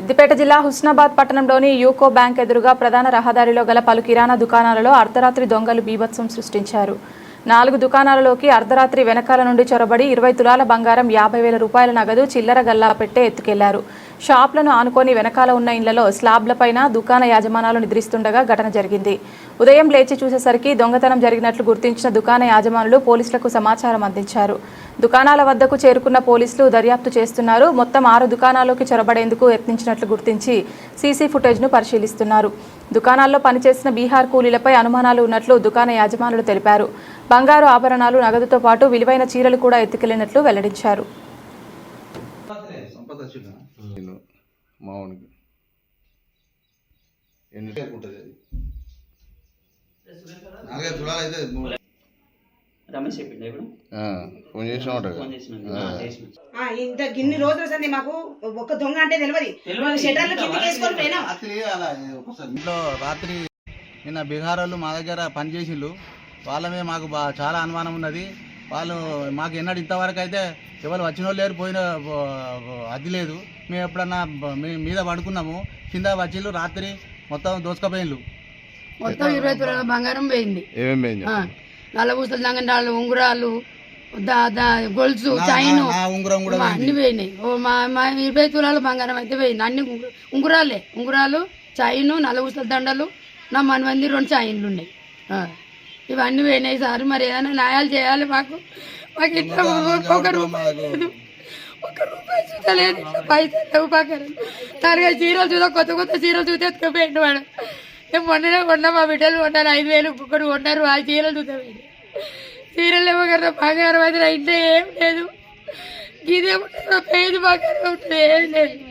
సిద్దిపేట జిల్లా హుస్నాబాద్ పట్టణంలోని UCO bank ఎదురుగా ప్రధాన రహదారిలో గల పలు కిరాణా దుకాణాలలో అర్ధరాత్రి దొంగలు బీభత్సం సృష్టించారు. 4 దుకాణాలలోకి అర్ధరాత్రి వెనకాల నుండి చొరబడి 20 తులాల బంగారం, 50,000 రూపాయల నగదు, చిల్లర గల్లా పెట్టే ఎత్తుకెళ్లారు. షాప్లను ఆనుకొని వెనకాల ఉన్న ఇళ్లలో స్లాబ్లపైన దుకాణ యాజమానాలు నిద్రిస్తుండగా ఘటన జరిగింది. ఉదయం లేచి చూసేసరికి దొంగతనం జరిగినట్లు గుర్తించిన దుకాణ యాజమానులు పోలీసులకు సమాచారం అందించారు. దుకాణాల వద్దకు చేరుకున్న పోలీసులు దర్యాప్తు చేస్తున్నారు. మొత్తం 6 దుకాణాల్లోకి చొరబడేందుకు యత్నించినట్లు గుర్తించి సీసీ ఫుటేజ్ను పరిశీలిస్తున్నారు. దుకాణాల్లో పనిచేసిన బీహార్ కూలీలపై అనుమానాలు ఉన్నట్లు దుకాణ యాజమానులు తెలిపారు. బంగారు ఆభరణాలు, నగదుతో పాటు విలువైన చీరలు కూడా ఎత్తుకెళ్లినట్లు వెల్లడించారు. ఇంత గిన్ని రోజులు సంది మాకు ఒక దొంగ అంటే తెలియదు. షటర్లు కిందకి వేసుకొని పోయినాం. ఇంట్లో రాత్రి నిన్న బీహార్ వాళ్ళు మా దగ్గర పనిచేసిళ్ళు. వాళ్ళ మీద మాకు చాలా అనుమానం ఉన్నది. వాళ్ళు మాకు ఎన్నడూ ఇంతవరకు అయితే ఎవరు వచ్చిన వాళ్ళు లేరు, పోయిన అది లేదు. మేము ఎప్పుడన్నా మీద పడుకున్నాము, కింద వచ్చిళ్ళు రాత్రి మొత్తం దోసుకపోయిళ్ళు. మొత్తం 20 తులాల బంగారం పోయింది. నల్లబూసలు, దంగండాలు, ఉంగరాలు, గొలుసు, చైన్ అన్ని పోయినాయి. మా 20 తులాల బంగారం అయితే పోయింది. అన్ని ఉంగరాలు, చైన్, నల్లబూసల దండలు, నా మనమంది 2 చైన్లు ఉన్నాయి. ఇవన్నీ పోయినాయి సార్. మరి ఏదైనా న్యాయాలు చేయాలి. మాకు ఇట్లా ఒక రూపాయి చూడలేదు, ఇట్లా పైసలు లేవు. తనగా చీరలు చూద్దాం, కొత్త చీరలు చూస్తే ఎత్తుకుపోయింది వాడు. నేను మొన్ననే కొన్నా, మా బిడ్డలు కొన్నారు 5,000 ఒకటి కొన్నారు. ఆ చీరలు చూద్దాం, చీరలు ఏమో కదా బంగారం అయితే ఇంట్లో ఏం లేదు. ఇదేముంటుంది, పేరు బంగారం ఉంటుంది, ఏం లేదు.